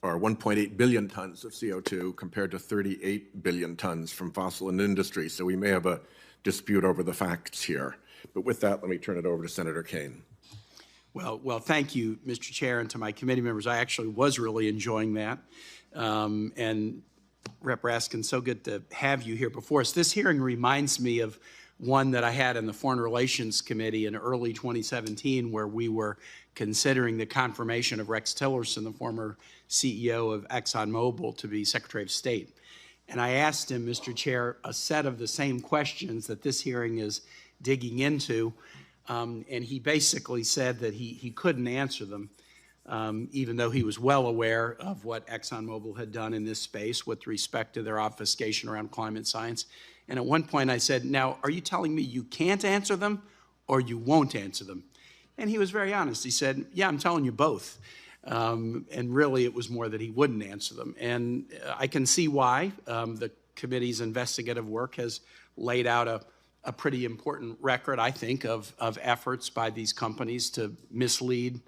or 1.8 billion tons of CO2 compared to 38 billion tons from fossil and industry. So we may have a dispute over the facts here. But with that, let me turn it over to Senator Kaine. Well, thank you, Mr. Chair, and to my committee members. I actually was really enjoying that. And Rep. Raskin, so good to have you here before us. This hearing reminds me of one that I had in the Foreign Relations Committee in early 2017, where we were considering the confirmation of Rex Tillerson, the former CEO of ExxonMobil, to be Secretary of State. And I asked him, Mr. Chair, a set of the same questions that this hearing is digging into, and he basically said that he couldn't answer them, even though he was well aware of what ExxonMobil had done in this space with respect to their obfuscation around climate science. And at one point I said, now, are you telling me you can't answer them or you won't answer them? And he was very honest. He said, yeah, I'm telling you both. And really it was more that he wouldn't answer them. And I can see why. The committee's investigative work has laid out a pretty important record, I think, of efforts by these companies to mislead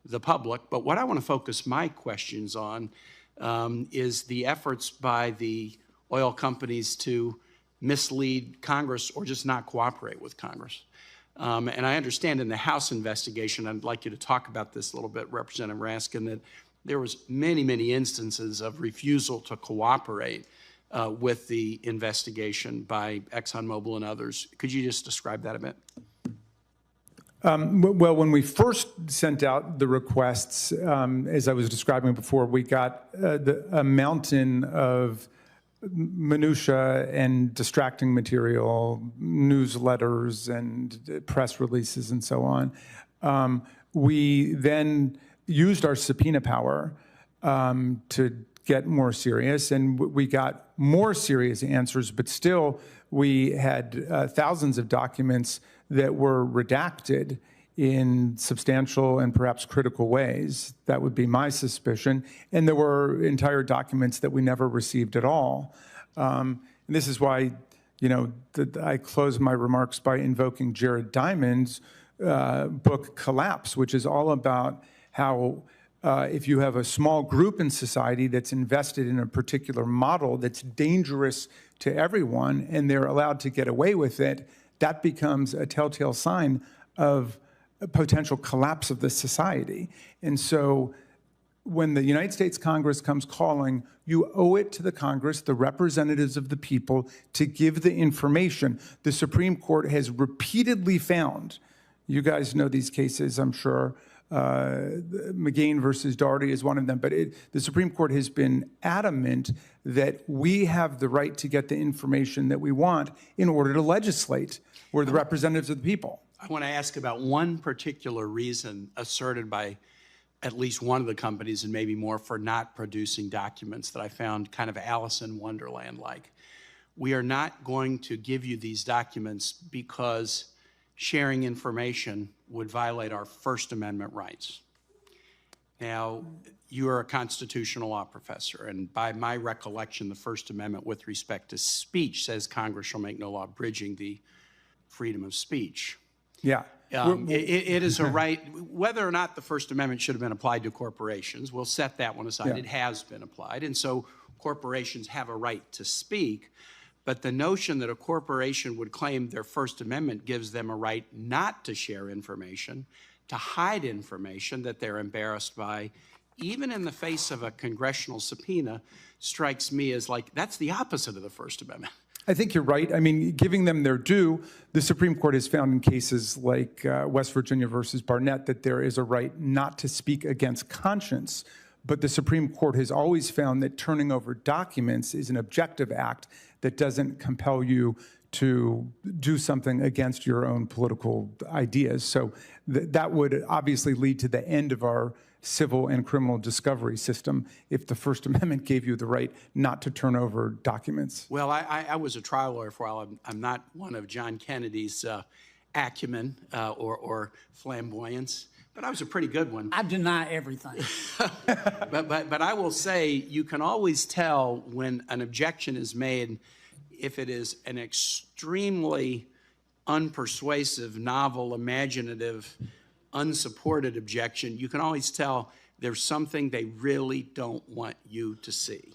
the public. But what I want to focus my questions on is the efforts by the oil companies to mislead Congress or just not cooperate with Congress. And I understand in the House investigation, I'd like you to talk about this a little bit, Representative Raskin, that there was many instances of refusal to cooperate with the investigation by ExxonMobil and others. Could you just describe that a bit? Well, when we first sent out the requests, as I was describing before, we got a mountain of minutia and distracting material, newsletters and press releases and so on. We then used our subpoena power to get more serious, and we got more serious answers, but still we had thousands of documents that were redacted in substantial and perhaps critical ways. That would be my suspicion. And there were entire documents that we never received at all. And this is why, I close my remarks by invoking Jared Diamond's book, Collapse, which is all about how if you have a small group in society that's invested in a particular model that's dangerous to everyone and they're allowed to get away with it, that becomes a telltale sign of a potential collapse of the society. And so when the United States Congress comes calling, you owe it to the Congress, the representatives of the people, to give the information. The Supreme Court has repeatedly found, you guys know these cases, I'm sure, McGain versus Dortie is one of them, but the Supreme Court has been adamant that we have the right to get the information that we want in order to legislate. We're the representatives of the people. I want to ask about one particular reason asserted by at least one of the companies and maybe more for not producing documents that I found kind of Alice in Wonderland-like. We are not going to give you these documents because sharing information would violate our First Amendment rights. Now, you are a constitutional law professor, and by my recollection, the First Amendment with respect to speech says Congress shall make no law abridging the freedom of speech. Yeah. It is a right, whether or not the First Amendment should have been applied to corporations, we'll set that one aside. Yeah. It has been applied, and so corporations have a right to speak, but the notion that a corporation would claim their First Amendment gives them a right not to share information, to hide information that they're embarrassed by, even in the face of a congressional subpoena, strikes me as like, that's the opposite of the First Amendment. I think you're right. I mean, giving them their due, the Supreme Court has found in cases like West Virginia versus Barnett that there is a right not to speak against conscience. But the Supreme Court has always found that turning over documents is an objective act that doesn't compel you to do something against your own political ideas. So that would obviously lead to the end of our civil and criminal discovery system if the First Amendment gave you the right not to turn over documents. Well, I was a trial lawyer for a while. I'm not one of John Kennedy's acumen or flamboyance, but I was a pretty good one. I deny everything. but I will say you can always tell when an objection is made if it is an extremely unpersuasive, novel, imaginative, unsupported objection. You can always tell there's something they really don't want you to see.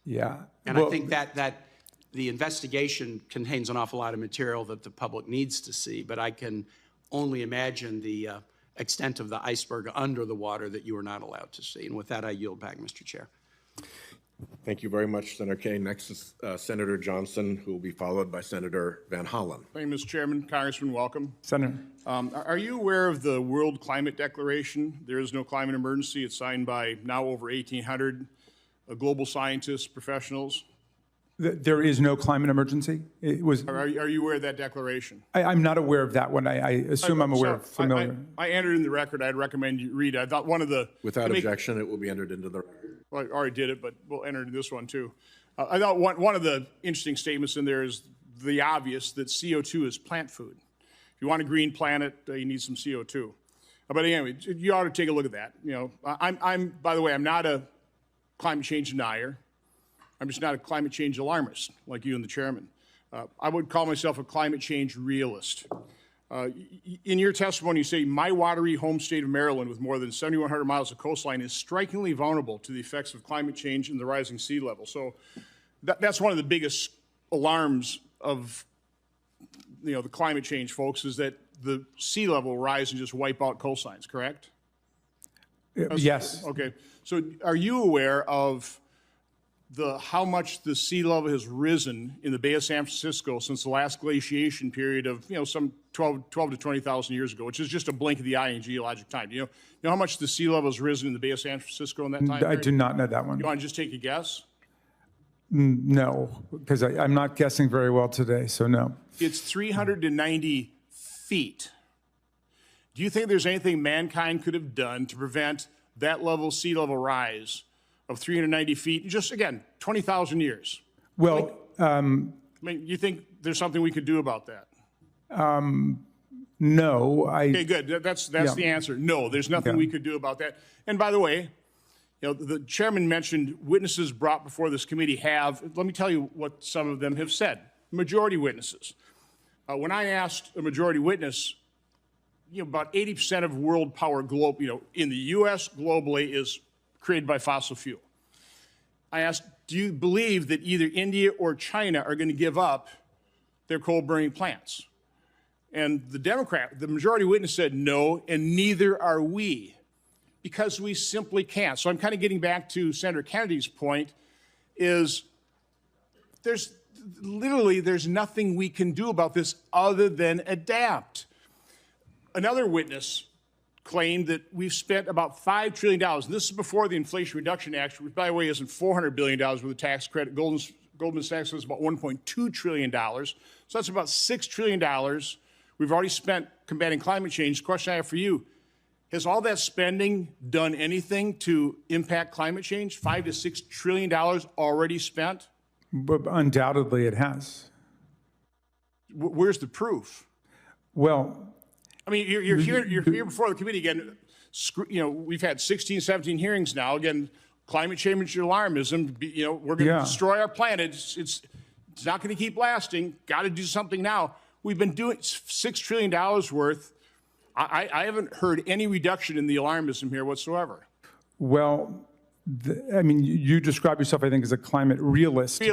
Yeah. And I think that the investigation contains an awful lot of material that the public needs to see, but I can only imagine the extent of the iceberg under the water that you are not allowed to see. And with that, I yield back, Mr. Chair. Thank you very much, Senator Kaine. Next is Senator Johnson, who will be followed by Senator Van Hollen. Thank you, Mr. Chairman. Congressman, welcome. Senator. Are you aware of the World Climate Declaration? There is no climate emergency. It's signed by now over 1,800 global scientists, professionals. There is no climate emergency? It was. Are you aware of that declaration? I'm not aware of that one. I assume I'm aware of familiar. I entered in the record. I'd recommend you read it. I thought one of the... Without objection, it will be entered into the record. Well, I already did it, but we'll enter into this one too. I thought one of the interesting statements in there is the obvious, that CO2 is plant food. If you want a green planet, you need some CO2. But anyway, you ought to take a look at that. You know, by the way, I'm not a climate change denier. I'm just not a climate change alarmist like you and the chairman. I would call myself a climate change realist. In your testimony, you say, my watery home state of Maryland with more than 7,100 miles of coastline is strikingly vulnerable to the effects of climate change and the rising sea level. So that's one of the biggest alarms of the climate change, folks, is that the sea level will rise and just wipe out coastlines, correct? Yes. Okay. So are you aware of how much the sea level has risen in the Bay of San Francisco since the last glaciation period of, some 12 to 20,000 years ago, which is just a blink of the eye in geologic time. Do you know how much the sea level has risen in the Bay of San Francisco in that time period? I do not know that one. You want to just take a guess? No, because I'm not guessing very well today, so no. It's 390 feet. Do you think there's anything mankind could have done to prevent that level sea level rise of 390 feet in just, again, 20,000 years? Well, you think there's something we could do about that? no. Okay, good. That's the answer. No, there's nothing we could do about that. And by the way, the chairman mentioned witnesses brought before this committee let me tell you what some of them have said. Majority witnesses. When I asked a majority witness, about 80% of world power in the U.S. globally is created by fossil fuel. I asked, do you believe that either India or China are going to give up their coal-burning plants? And the majority witness said no, and neither are we, because we simply can't. So I'm kind of getting back to Senator Kennedy's point, is there's nothing we can do about this other than adapt. Another witness claimed that we've spent about $5 trillion. This is before the Inflation Reduction Act, which, by the way, isn't $400 billion worth of tax credit. Goldman Sachs says about $1.2 trillion. So that's about $6 trillion we've already spent combating climate change. The question I have for you, has all that spending done anything to impact climate change? $5 to $6 trillion already spent? But undoubtedly it has. Where's the proof? Well, I mean, you're here before the committee again. We've had 16, 17 hearings now. Again, climate change alarmism. We're going to destroy our planet. It's not going to keep lasting. Got to do something now. We've been doing $6 trillion worth. I haven't heard any reduction in the alarmism here whatsoever. Well, you describe yourself, I think, as a climate realist.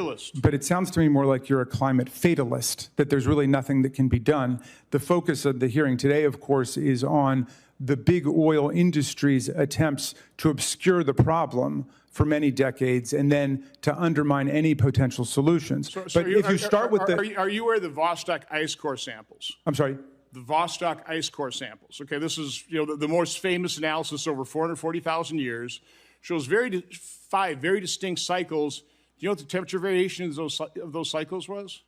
But it sounds to me more like you're a climate fatalist, that there's really nothing that can be done. The focus of the hearing today, of course, is on the big oil industry's attempts to obscure the problem for many decades and then to undermine any potential solutions. But if you start with Are you aware of the Vostok ice core samples? I'm sorry? The Vostok ice core samples. Okay, this is the most famous analysis over 440,000 years. Shows five very distinct cycles. Do you know what the temperature variation of those cycles was?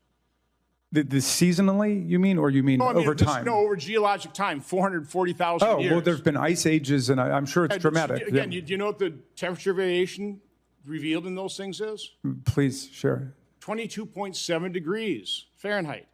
The seasonally, you mean, or you mean over time? No, over geologic time, 440,000 years. Oh, well, there have been ice ages, and I'm sure it's dramatic. Again, do you know what the temperature variation revealed in those things is? Please share. 22.7 degrees Fahrenheit.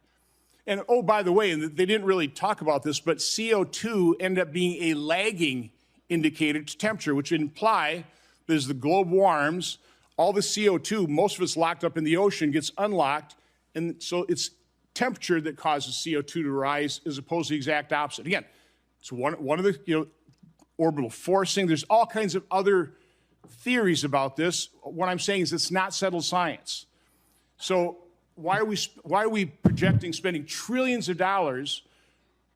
And oh, by the way, and they didn't really talk about this, but CO2 ended up being a lagging indicator to temperature, which would imply that as the globe warms, all the CO2, most of it's locked up in the ocean, gets unlocked, and so it's temperature that causes CO2 to rise as opposed to the exact opposite. Again, it's one of the orbital forcing. There's all kinds of other theories about this. What I'm saying is it's not settled science. So why are we projecting spending trillions of dollars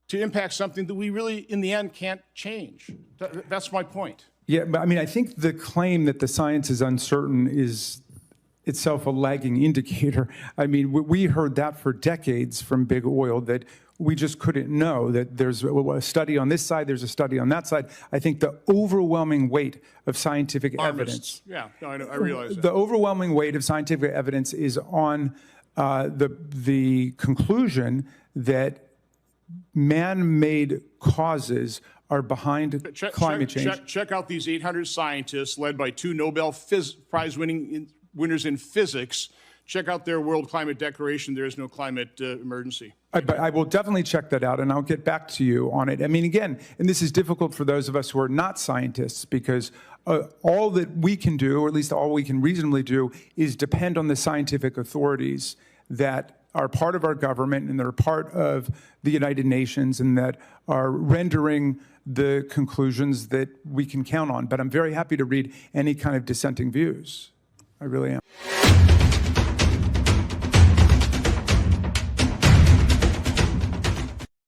to impact something that we really, in the end, can't change? That's my point. Yeah, but I mean, I think the claim that the science is uncertain is itself a lagging indicator. I mean, we heard that for decades from big oil, that we just couldn't know, that there's a study on this side, there's a study on that side. I think the overwhelming weight of scientific evidence. Yeah, no, I realize that. The overwhelming weight of scientific evidence is on the conclusion that man-made causes are behind climate change. Check out these 800 scientists led by 2 Nobel Prize winners in physics. Check out their World Climate Declaration. There is no climate emergency. I will definitely check that out, and I'll get back to you on it. I mean, again, and this is difficult for those of us who are not scientists, because all that we can do, or at least all we can reasonably do, is depend on the scientific authorities that are part of our government and that are part of the United Nations and that are rendering the conclusions that we can count on. But I'm very happy to read any kind of dissenting views. I really am.